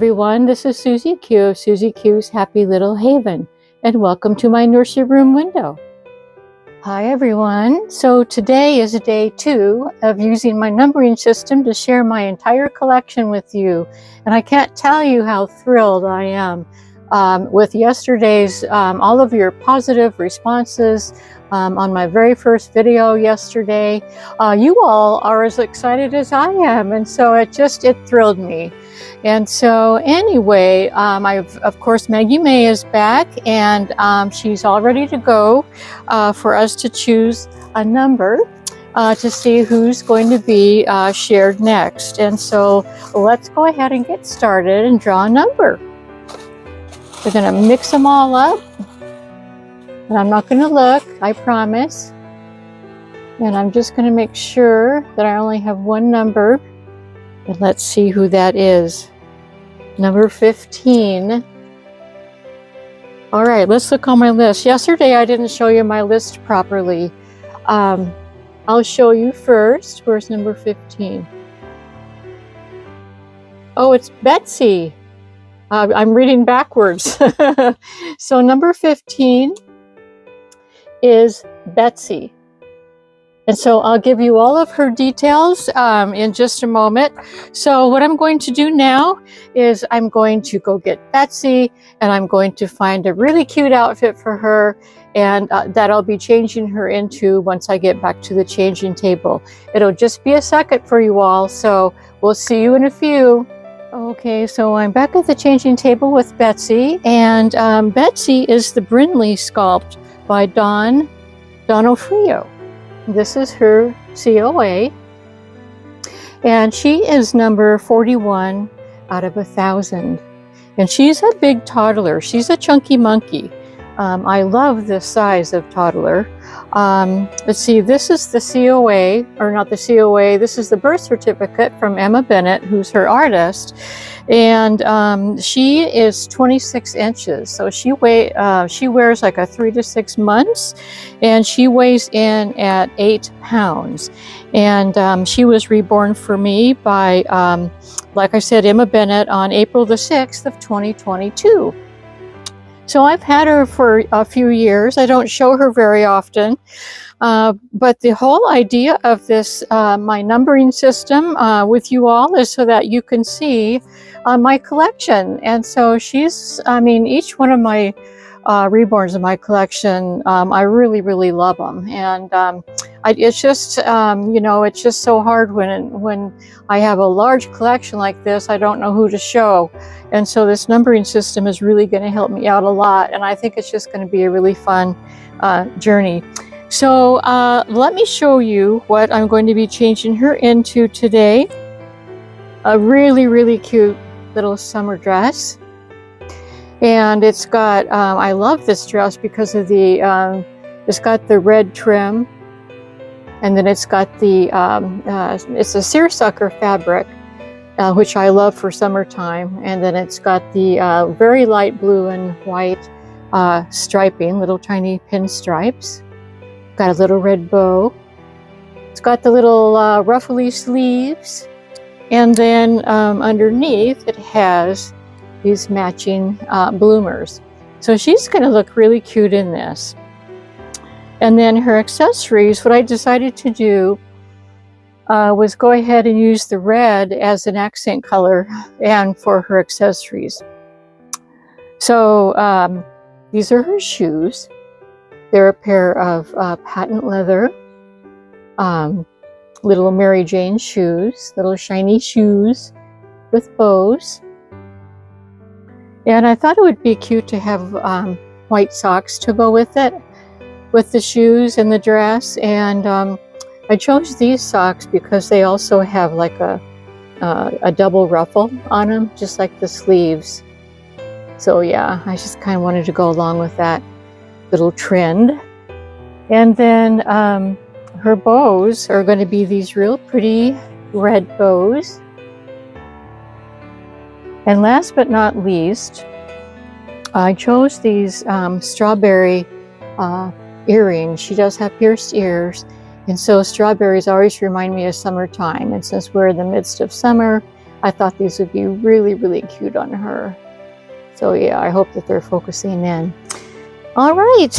everyone, this is Susie Q of Susie Q's Happy Little Haven, and welcome to my nursery room window. Hi everyone, so today is day 2 of using my numbering system to share my entire collection with you, and I can't tell you how thrilled I am with yesterday's, all of your positive responses on my very first video yesterday. You all are as excited as I am, and so it thrilled me. And so anyway, of course, Maggie May is back, and she's all ready to go for us to choose a number to see who's going to be shared next. And so let's go ahead and get started and draw a number. We're going to mix them all up, and I'm not going to look, I promise. And I'm just going to make sure that I only have one number, and let's see who that is. Number 15. All right, let's look on my list. Yesterday I didn't show you my list properly. I'll show you first. Where's number 15? Oh, it's Betsy. I'm reading backwards. So number 15 is Betsy. And so I'll give you all of her details in just a moment. So what I'm going to do now is I'm going to go get Betsy, and I'm going to find a really cute outfit for her, and that I'll be changing her into once I get back to the changing table. It'll just be a second for you all, so we'll see you in a few. Okay, so I'm back at the changing table with Betsy, and Betsy is the Brindley sculpt by Donofrio. This is her COA, and she is number 41 out of 1,000. And she's a big toddler. She's a chunky monkey. I love this size of toddler. Let's see, this is the COA, or not the COA, this is the birth certificate from Emma Bennett, who's her artist. And she is 26 inches. So she wears like a 3 to 6 months, and she weighs in at 8 pounds. And she was reborn for me by, like I said, Emma Bennett on April the 6th of 2022. So I've had her for a few years. I don't show her very often, but the whole idea of this, my numbering system with you all, is so that you can see my collection. And so she's, I mean, each one of my reborns in my collection, I really love them. And it's just, you know, it's just so hard when I have a large collection like this, I don't know who to show. And so this numbering system is really going to help me out a lot. And I think it's just going to be a really fun journey. So let me show you what I'm going to be changing her into today. A really cute little summer dress. And it's got, I love this dress because of the, it's got the red trim. And then it's got the, it's a seersucker fabric, which I love for summertime. And then it's got the very light blue and white striping, little tiny pinstripes. Got a little red bow. It's got the little ruffly sleeves. And then underneath it has these matching bloomers. So she's going to look really cute in this. And then her accessories, what I decided to do was go ahead and use the red as an accent color and for her accessories. So these are her shoes. They're a pair of patent leather little Mary Jane shoes, little shiny shoes with bows. And I thought it would be cute to have white socks to go with it, with the shoes and the dress. And I chose these socks because they also have like a double ruffle on them, just like the sleeves. So yeah, I just kind of wanted to go along with that little trend. And then her bows are going to be these real pretty red bows. And last but not least, I chose these strawberry earrings. She does have pierced ears, and so strawberries always remind me of summertime. And since we're in the midst of summer, I thought these would be really, really cute on her. So yeah, I hope that they're focusing in. All right,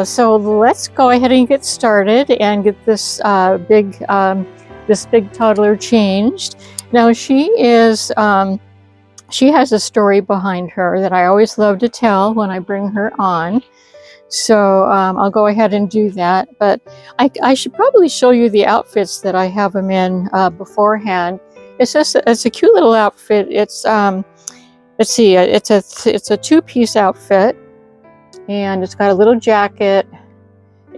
so let's go ahead and get started and get this big toddler changed. Now she has a story behind her that I always love to tell when I bring her on. So I'll go ahead and do that. But I should probably show you the outfits that I have them in beforehand. It's a cute little outfit. It's let's see, it's a two-piece outfit, and it's got a little jacket,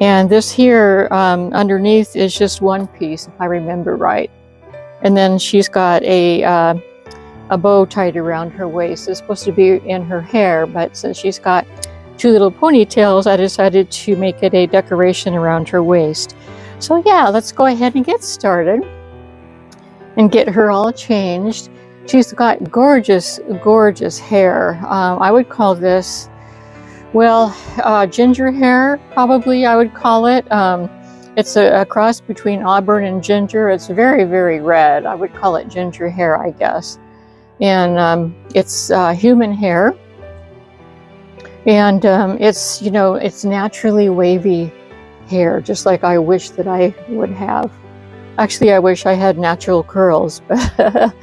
and this here underneath is just one piece, if I remember right. And then she's got a bow tied around her waist. It's supposed to be in her hair, but since she's got two little ponytails, I decided to make it a decoration around her waist. So yeah, let's go ahead and get started and get her all changed. She's got gorgeous, gorgeous hair. I would call this, well, ginger hair, probably I would call it. It's a cross between auburn and ginger. It's very, very red. I would call it ginger hair, I guess. And it's human hair. And it's, you know, it's naturally wavy hair, just like I wish that I would have. Actually, I wish I had natural curls. But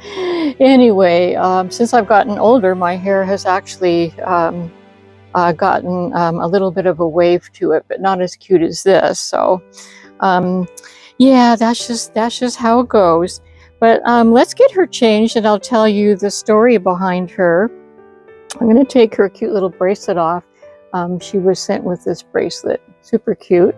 anyway, since I've gotten older, my hair has actually gotten a little bit of a wave to it, but not as cute as this. So yeah, that's just how it goes. But let's get her changed, and I'll tell you the story behind her. I'm going to take her cute little bracelet off. She was sent with this bracelet. Super cute.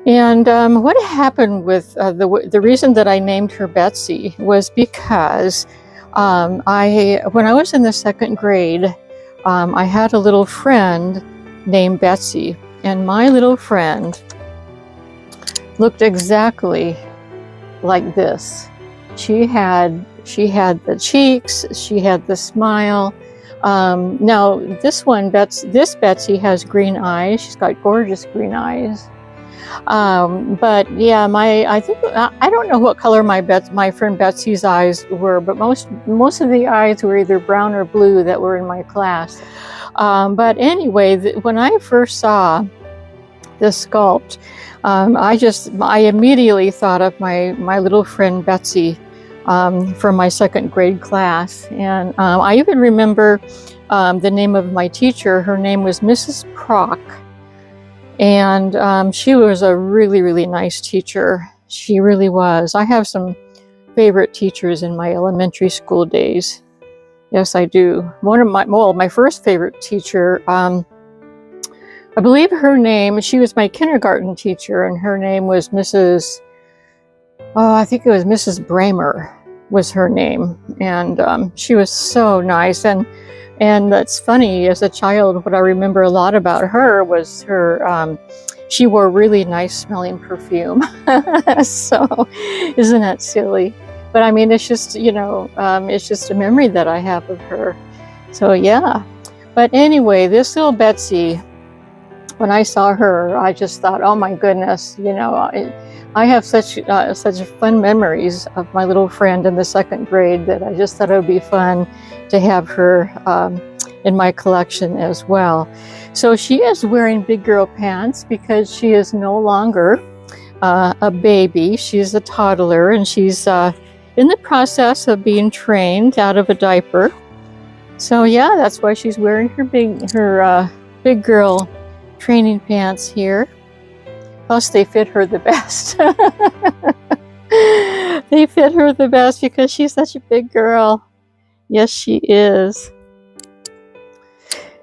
And what happened with the reason that I named her Betsy was because when I was in the second grade, I had a little friend named Betsy, and my little friend looked exactly like this. She had the cheeks, she had the smile. Now this Betsy has green eyes. She's got gorgeous green eyes. But yeah, I don't know what color my friend Betsy's eyes were, but most of the eyes were either brown or blue that were in my class. But anyway, when I first saw this sculpt, I immediately thought of my little friend Betsy from my second grade class. And I even remember the name of my teacher. Her name was Mrs. Prock. And she was a really, really nice teacher. She really was. I have some favorite teachers in my elementary school days. Yes, I do. My first favorite teacher, I believe her name, she was my kindergarten teacher, and her name was I think it was Mrs. Bramer was her name. And she was so nice. And that's funny, as a child, what I remember a lot about her was she wore really nice smelling perfume. So isn't that silly? But I mean, it's just, you know, it's just a memory that I have of her. So yeah. But anyway, this little Betsy, when I saw her, I just thought, oh my goodness, you know, I have such fun memories of my little friend in the second grade that I just thought it would be fun to have her in my collection as well. So she is wearing big girl pants because she is no longer a baby. She's a toddler, and she's in the process of being trained out of a diaper. So yeah, that's why she's wearing her big girl training pants here. Plus they fit her the best. They fit her the best because she's such a big girl. Yes, she is.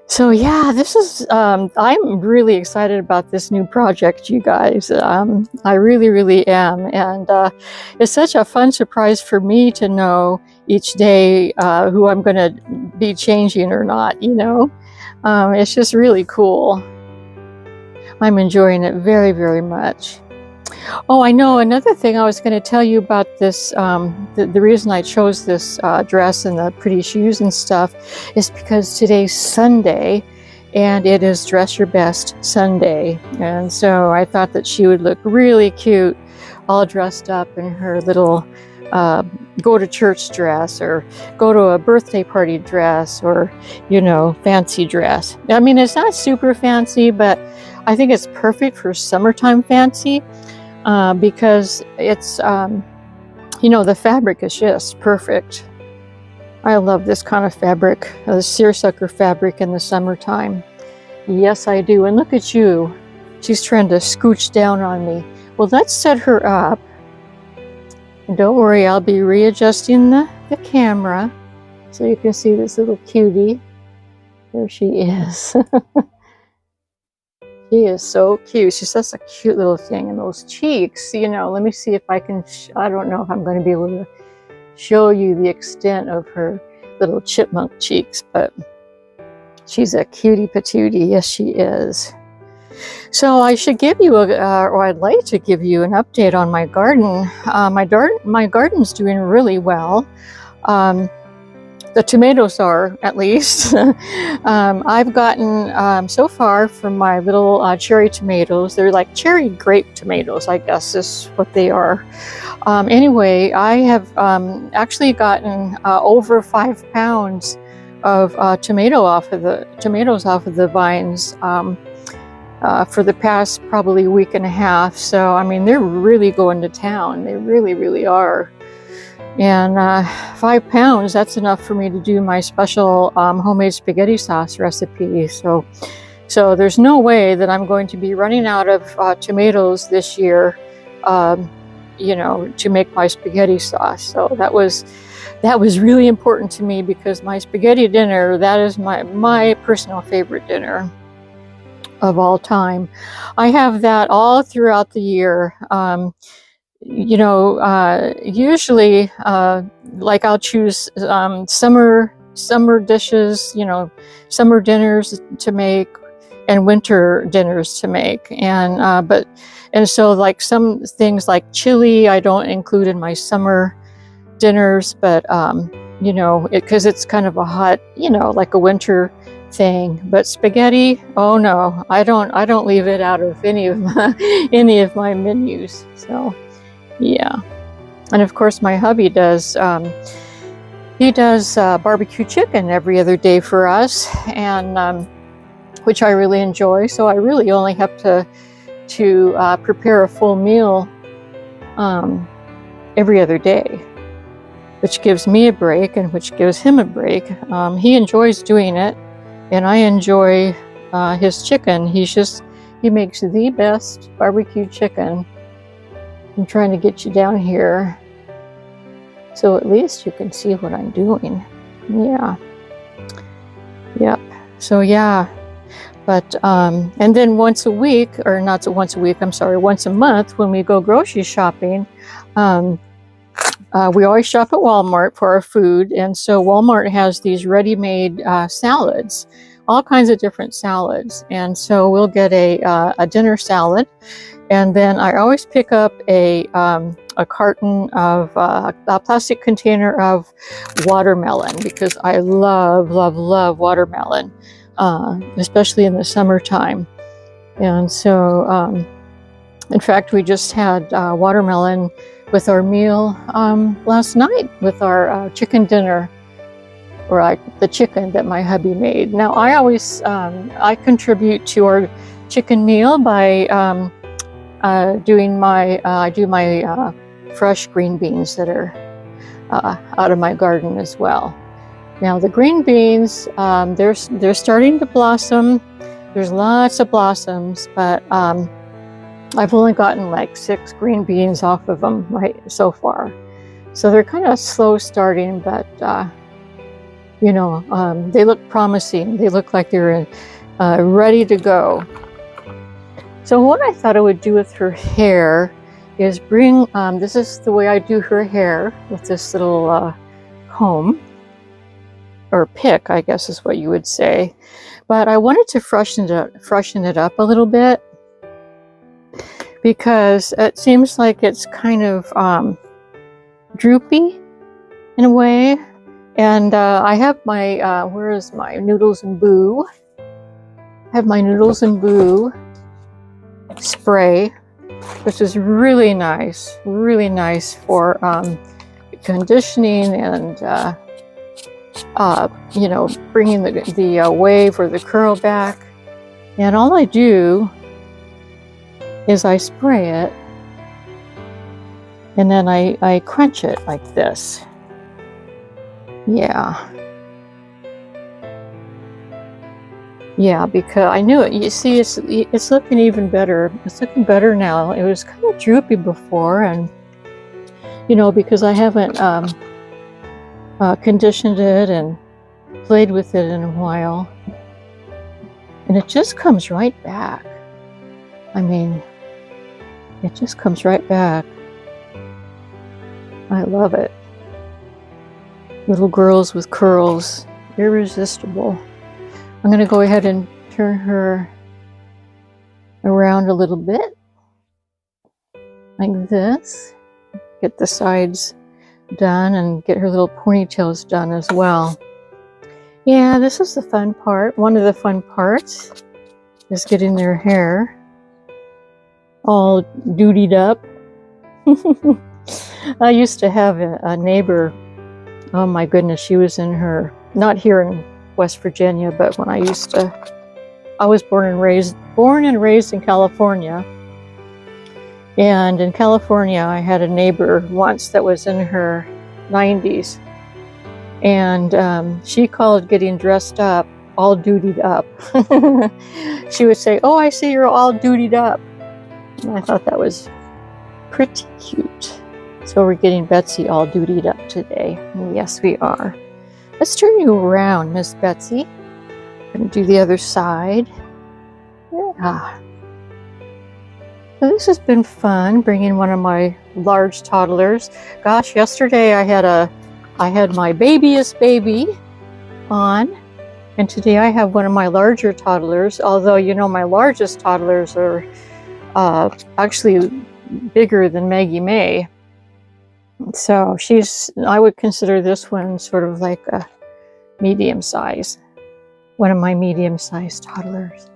So yeah, this is, I'm really excited about this new project, you guys. I really, really am. And it's such a fun surprise for me to know each day who I'm going to be changing or not, you know. It's just really cool. I'm enjoying it very, very much. Oh, I know, another thing I was going to tell you about this, the reason I chose this dress and the pretty shoes and stuff is because today's Sunday, and it is Dress Your Best Sunday. And so I thought that she would look really cute, all dressed up in her little go to church dress or go to a birthday party dress or, you know, fancy dress. I mean, it's not super fancy, but I think it's perfect for summertime fancy because it's, you know, the fabric is just perfect. I love this kind of fabric, the seersucker fabric in the summertime. Yes, I do. And look at you. She's trying to scooch down on me. Well, let's set her up. And don't worry, I'll be readjusting the camera so you can see this little cutie. There she is. She is so cute. She's such a cute little thing. And those cheeks, you know, let me see if I can, I don't know if I'm going to be able to show you the extent of her little chipmunk cheeks, but she's a cutie patootie. Yes, she is. So I should give you or I'd like to give you an update on my garden. My garden's doing really well. The tomatoes are, at least. I've gotten, so far from my little cherry tomatoes, they're like cherry grape tomatoes, I guess is what they are. Anyway, I have actually gotten over 5 pounds of tomatoes off of the vines for the past probably week and a half. So, I mean, they're really going to town. They really, really are. And 5 pounds, that's enough for me to do my special homemade spaghetti sauce recipe. So there's no way that I'm going to be running out of tomatoes this year, you know, to make my spaghetti sauce. So that was really important to me because my spaghetti dinner, that is my personal favorite dinner of all time. I have that all throughout the year. You know, usually, like I'll choose summer dishes, you know, summer dinners to make and winter dinners to make. And so like some things like chili, I don't include in my summer dinners, but you know, because it's kind of a hot, you know, like a winter thing. But spaghetti, oh no, I don't leave it out of any of my menus. So yeah. And of course my hubby does he does barbecue chicken every other day for us, and which I really enjoy. So I really only have to prepare a full meal every other day, which gives me a break and which gives him a break. He enjoys doing it, and I enjoy his chicken. He makes the best barbecue chicken. I'm trying to get you down here so at least you can see what I'm doing. Yeah. Yep. So yeah. But and then once a week, or not once a week, I'm sorry, once a month when we go grocery shopping, we always shop at Walmart for our food. And so Walmart has these ready-made salads, all kinds of different salads. And so we'll get a dinner salad. And then I always pick up a carton of a plastic container of watermelon, because I love, love, love watermelon, especially in the summertime. And so, in fact, we just had watermelon with our meal last night with our chicken dinner, or the chicken that my hubby made. Now, I always I contribute to our chicken meal by doing I do my fresh green beans that are out of my garden as well. Now the green beans, they're starting to blossom. There's lots of blossoms, but I've only gotten like 6 green beans off of them so far. So they're kind of slow starting, but you know, they look promising. They look like they're ready to go. So what I thought I would do with her hair is bring, this is the way I do her hair with this little comb, or pick, I guess is what you would say. But I wanted to freshen it up a little bit, because it seems like it's kind of droopy in a way. And I have my, where is my Noodles and Boo? I have my Noodles and Boo spray, which is really nice for conditioning and you know, bringing the wave or the curl back. And all I do is I spray it, and then I crunch it like this. Yeah, because I knew it. You see, it's looking even better. It's looking better now. It was kind of droopy before, and you know, because I haven't conditioned it and played with it in a while, and it just comes right back. I mean, it just comes right back. I love it. Little girls with curls, irresistible. I'm going to go ahead and turn her around a little bit, like this. Get the sides done and get her little ponytails done as well. Yeah, this is the fun part. One of the fun parts is getting their hair all dutied up. I used to have a neighbor. Oh my goodness, she was in her, not here in West Virginia, but when I was born and raised in California. And in California, I had a neighbor once that was in her 90s. And she called getting dressed up all dutied up. She would say, "Oh, I see you're all dutied up." And I thought that was pretty cute. So we're getting Betsy all dutied up today. And yes, we are. Let's turn you around, Miss Betsy. I'm going to do the other side. Yeah. So this has been fun, bringing one of my large toddlers. Gosh, yesterday I had my babyest baby on, and today I have one of my larger toddlers. Although, you know, my largest toddlers are actually bigger than Maggie May. So I would consider this one sort of like a medium size. One of my medium sized toddlers.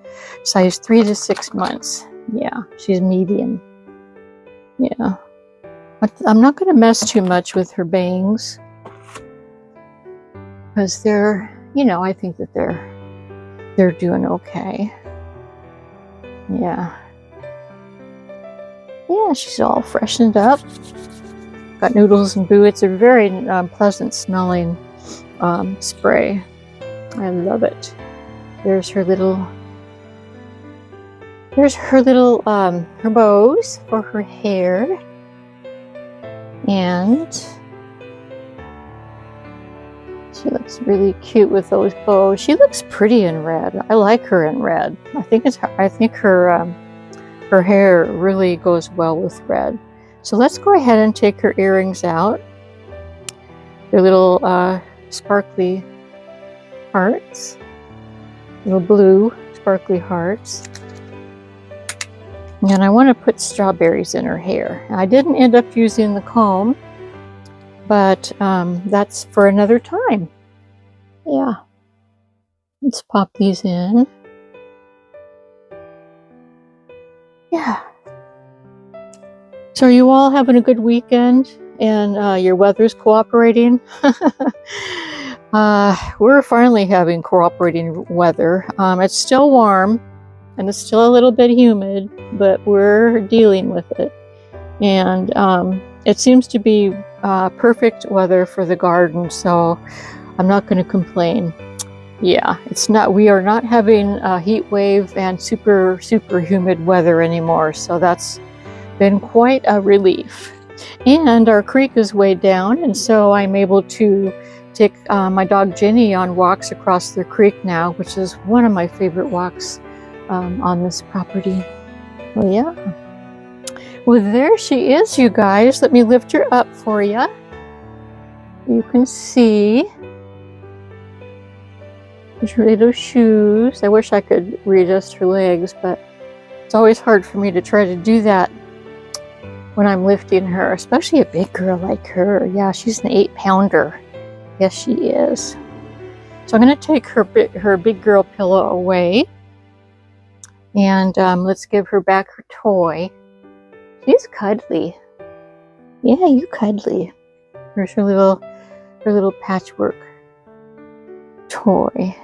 Size 3 to 6 months. Yeah, she's medium. Yeah. But I'm not going to mess too much with her bangs, because they're, you know, I think that they're doing okay. Yeah. Yeah, she's all freshened up. Got Noodles and Boo. It's a very pleasant smelling spray. I love it. There's her bows for her hair. And she looks really cute with those bows. She looks pretty in red. I like her in red. I think her hair really goes well with red. So let's go ahead and take her earrings out. They're little sparkly hearts. Little blue sparkly hearts. And I want to put strawberries in her hair. I didn't end up using the comb, but that's for another time. Yeah. Let's pop these in. Yeah. So are you all having a good weekend, and your weather's cooperating? We're finally having cooperating weather. It's still warm and it's still a little bit humid, but we're dealing with it. And it seems to be perfect weather for the garden, so I'm not going to complain. Yeah, we are not having a heat wave and super humid weather anymore, so that's been quite a relief. And our creek is way down, and so I'm able to take my dog Jenny on walks across the creek now, which is one of my favorite walks on this property. Well, yeah. Well, there she is, you guys. Let me lift her up for you. You can see her little shoes. I wish I could readjust her legs, but it's always hard for me to try to do that when I'm lifting her, especially a big girl like her. Yeah, she's an 8-pounder. Yes, she is. So I'm going to take her big girl pillow away, and let's give her back her toy. She's cuddly. Yeah, you cuddly. Here's her little patchwork toy.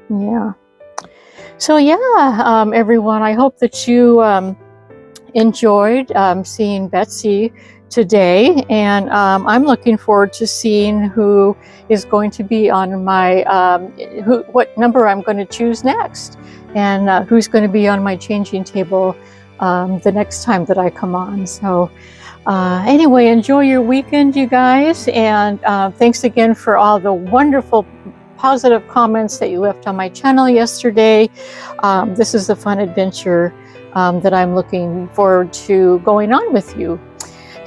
Yeah. So yeah, everyone, I hope that you enjoyed seeing Betsy today, and I'm looking forward to seeing who is going to be on my what number I'm going to choose next, and who's going to be on my changing table the next time that I come on. So anyway, enjoy your weekend, you guys, and thanks again for all the wonderful positive comments that you left on my channel yesterday. This is a fun adventure that I'm looking forward to going on with you.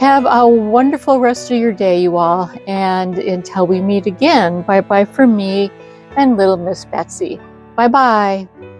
Have a wonderful rest of your day, you all, and until we meet again, bye-bye from me and little Miss Betsy. Bye-bye.